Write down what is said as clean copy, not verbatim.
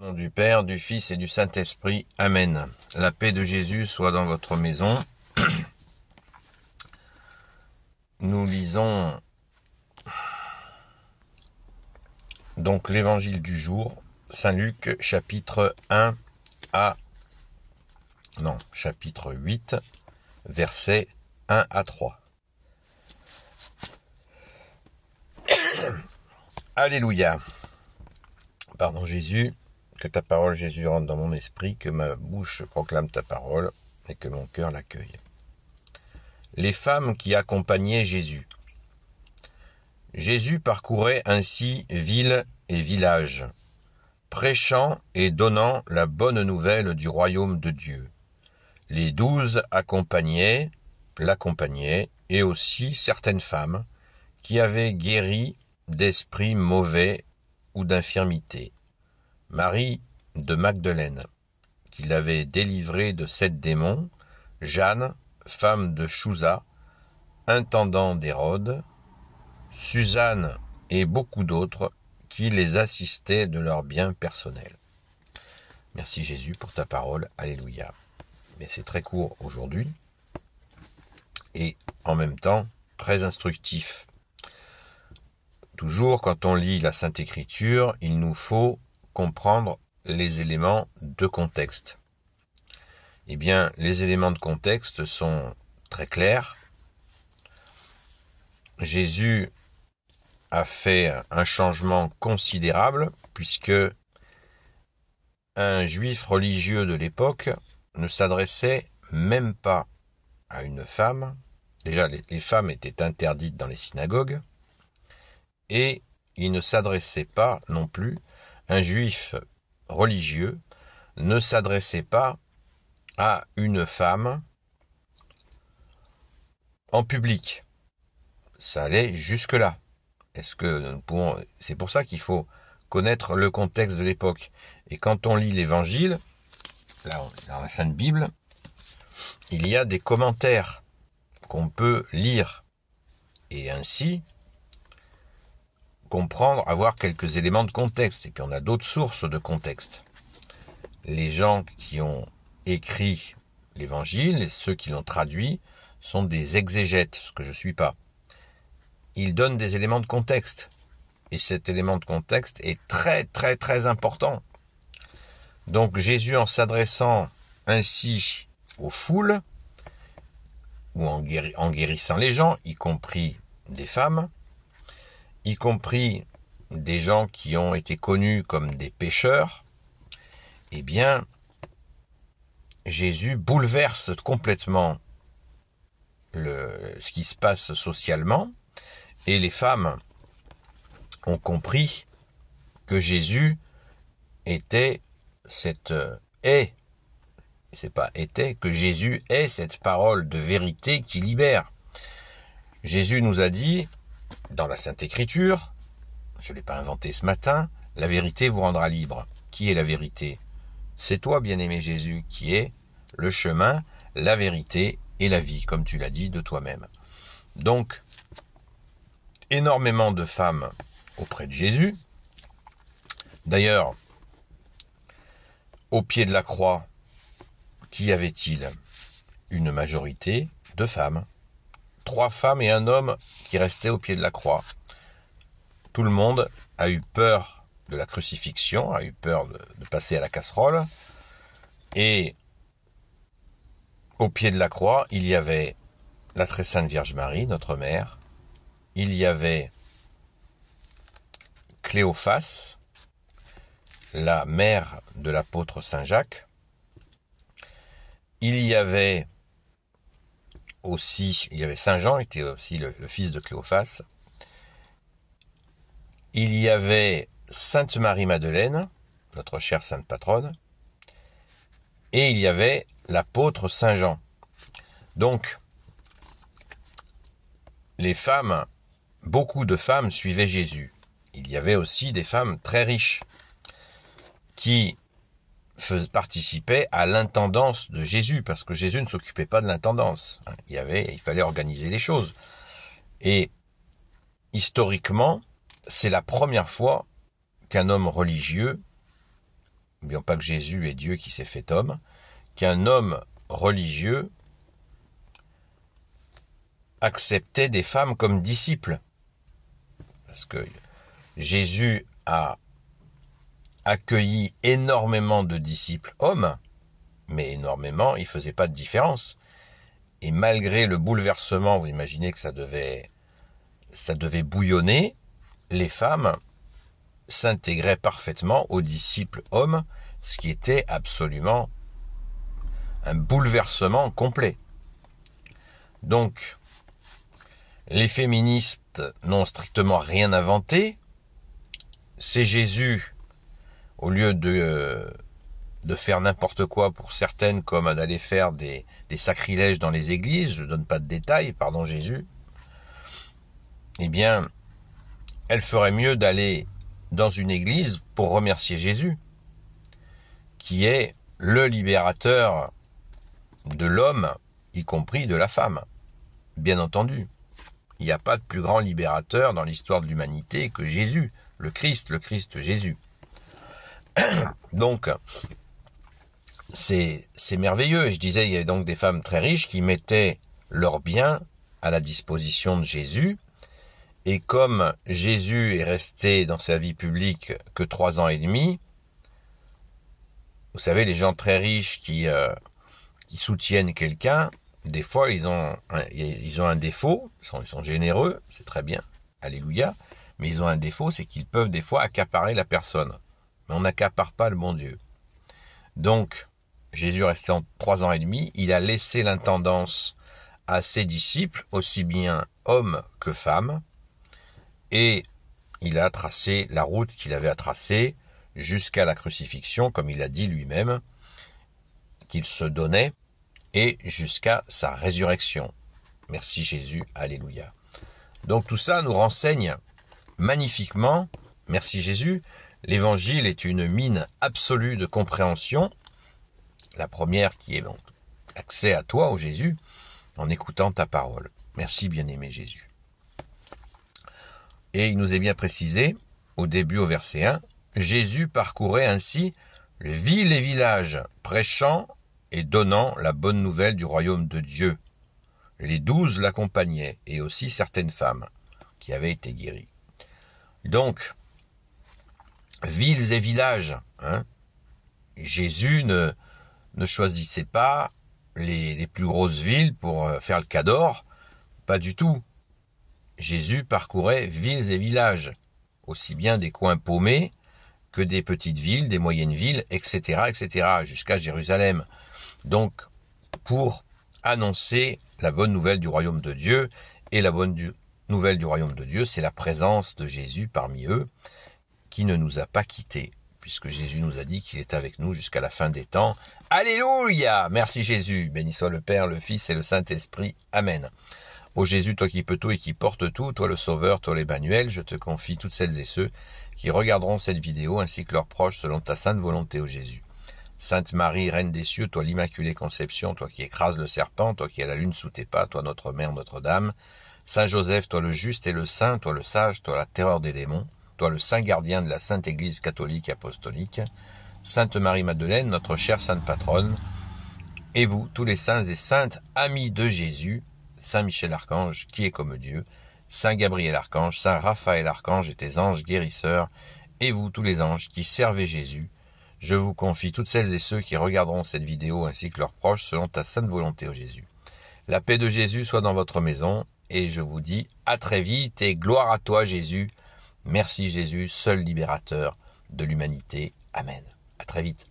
Au nom du Père, du Fils et du Saint-Esprit. Amen. La paix de Jésus soit dans votre maison. Nous lisons donc l'évangile du jour, Saint Luc, chapitre 8, versets 1 à 3. Alléluia. Pardon Jésus, que ta parole Jésus rentre dans mon esprit, que ma bouche proclame ta parole et que mon cœur l'accueille. Les femmes qui accompagnaient Jésus. Jésus parcourait ainsi villes et villages, prêchant et donnant la bonne nouvelle du royaume de Dieu. Les 12 l'accompagnaient, et aussi certaines femmes qui avaient guéri d'esprits mauvais ou d'infirmités. Marie de Magdeleine, qui l'avait délivrée de 7 démons, Jeanne, femme de Chouza, intendant d'Hérode, Suzanne et beaucoup d'autres qui les assistaient de leurs biens personnels. Merci Jésus pour ta parole, alléluia. Mais c'est très court aujourd'hui et en même temps très instructif. Toujours quand on lit la Sainte Écriture, il nous faut comprendre les éléments de contexte. Eh bien, les éléments de contexte sont très clairs. Jésus a fait un changement considérable puisque un juif religieux de l'époque ne s'adressait même pas à une femme. Déjà, les femmes étaient interdites dans les synagogues et il ne s'adressait pas non plus, un juif religieux ne s'adressait pas à une femme en public. Ça allait jusque-là. C'est pour ça qu'il faut connaître le contexte de l'époque. Et quand on lit l'Évangile, là, dans la Sainte Bible, il y a des commentaires qu'on peut lire et ainsi comprendre, avoir quelques éléments de contexte. Et puis on a d'autres sources de contexte. Les gens qui ont écrit l'Évangile et ceux qui l'ont traduit sont des exégètes, ce que je ne suis pas. Ils donnent des éléments de contexte. Et cet élément de contexte est très très très important. Donc Jésus, en s'adressant ainsi aux foules, ou en guérissant les gens, y compris des femmes, y compris des gens qui ont été connus comme des pécheurs, eh bien, Jésus bouleverse complètement ce qui se passe socialement, et les femmes ont compris que Jésus était que Jésus est cette parole de vérité qui libère. Jésus nous a dit, dans la Sainte Écriture, je ne l'ai pas inventé ce matin, la vérité vous rendra libre. Qui est la vérité? C'est toi, bien-aimé Jésus, qui est le chemin, la vérité et la vie, comme tu l'as dit de toi-même. Donc, énormément de femmes auprès de Jésus. D'ailleurs, au pied de la croix, qu'y avait-il? Une majorité de femmes. 3 femmes et un homme qui restaient au pied de la croix. Tout le monde a eu peur de la crucifixion, a eu peur de passer à la casserole. Et au pied de la croix, il y avait la très sainte Vierge Marie, notre mère. Il y avait Cléophas, la mère de l'apôtre Saint Jacques. Il y avait Saint Jean, était aussi le fils de Cléophas. Il y avait Sainte Marie-Madeleine, notre chère sainte patronne. Et il y avait l'apôtre Saint Jean. Donc, les femmes, beaucoup de femmes suivaient Jésus. Il y avait aussi des femmes très riches qui participaient à l'intendance de Jésus, parce que Jésus ne s'occupait pas de l'intendance. Il fallait organiser les choses. Et historiquement, c'est la première fois qu'un homme religieux n'oublions pas que Jésus est Dieu qui s'est fait homme, qu'un homme religieux acceptait des femmes comme disciples. Parce que Jésus a accueilli énormément de disciples hommes, mais énormément, il ne faisait pas de différence. Et malgré le bouleversement, vous imaginez que ça devait bouillonner, les femmes s'intégraient parfaitement aux disciples hommes, ce qui était absolument un bouleversement complet. Donc, les féministes n'ont strictement rien inventé. C'est Jésus, au lieu de faire n'importe quoi pour certaines, comme d'aller faire des sacrilèges dans les églises, je ne donne pas de détails, pardon Jésus, eh bien, elle ferait mieux d'aller dans une église pour remercier Jésus, qui est le libérateur de l'homme, y compris de la femme. Bien entendu, il n'y a pas de plus grand libérateur dans l'histoire de l'humanité que Jésus, le Christ Jésus. Donc, c'est merveilleux. Et je disais, il y a donc des femmes très riches qui mettaient leurs biens à la disposition de Jésus. Et comme Jésus est resté dans sa vie publique que 3 ans et demi, vous savez, les gens très riches qui soutiennent quelqu'un, des fois ils ont un défaut, ils sont généreux, c'est très bien, alléluia, mais ils ont un défaut, c'est qu'ils peuvent des fois accaparer la personne. Mais on n'accapare pas le bon Dieu. Donc, Jésus resté en 3 ans et demi, il a laissé l'intendance à ses disciples, aussi bien hommes que femmes, et il a tracé la route qu'il avait à tracer jusqu'à la crucifixion, comme il a dit lui-même, qu'il se donnait, et jusqu'à sa résurrection. Merci Jésus, alléluia. Donc tout ça nous renseigne magnifiquement, merci Jésus, l'évangile est une mine absolue de compréhension, la première qui est donc accès à toi, ô Jésus, en écoutant ta parole. Merci bien-aimé Jésus. Et il nous est bien précisé, au début au verset 1, Jésus parcourait ainsi villes et villages, prêchant et donnant la bonne nouvelle du royaume de Dieu. Les 12 l'accompagnaient, et aussi certaines femmes qui avaient été guéries. Donc, villes et villages, Jésus ne choisissait pas les plus grosses villes pour faire le cador, pas du tout. Jésus parcourait villes et villages, aussi bien des coins paumés que des petites villes, des moyennes villes, etc., jusqu'à Jérusalem. Donc, pour annoncer la bonne nouvelle du royaume de Dieu, et la bonne nouvelle du royaume de Dieu, c'est la présence de Jésus parmi eux, qui ne nous a pas quittés, puisque Jésus nous a dit qu'il est avec nous jusqu'à la fin des temps. Alléluia! Merci Jésus, béni soit le Père, le Fils et le Saint-Esprit. Amen. Ô Jésus, toi qui peux tout et qui portes tout, toi le Sauveur, toi l'Emmanuel, je te confie toutes celles et ceux qui regarderont cette vidéo ainsi que leurs proches selon ta sainte volonté, ô Jésus. Sainte Marie, Reine des cieux, toi l'Immaculée Conception, toi qui écrases le serpent, toi qui as la lune sous tes pas, toi notre Mère, Notre-Dame. Saint Joseph, toi le juste et le saint, toi le sage, toi la terreur des démons, toi le saint gardien de la Sainte Église catholique apostolique. Sainte Marie-Madeleine, notre chère sainte patronne. Et vous, tous les saints et saintes, amis de Jésus, Saint Michel Archange, qui est comme Dieu, Saint Gabriel Archange, Saint Raphaël Archange et tes anges guérisseurs, et vous tous les anges qui servez Jésus, je vous confie toutes celles et ceux qui regarderont cette vidéo ainsi que leurs proches selon ta sainte volonté, ô Jésus. La paix de Jésus soit dans votre maison, et je vous dis à très vite et gloire à toi Jésus. Merci Jésus, seul libérateur de l'humanité. Amen. À très vite.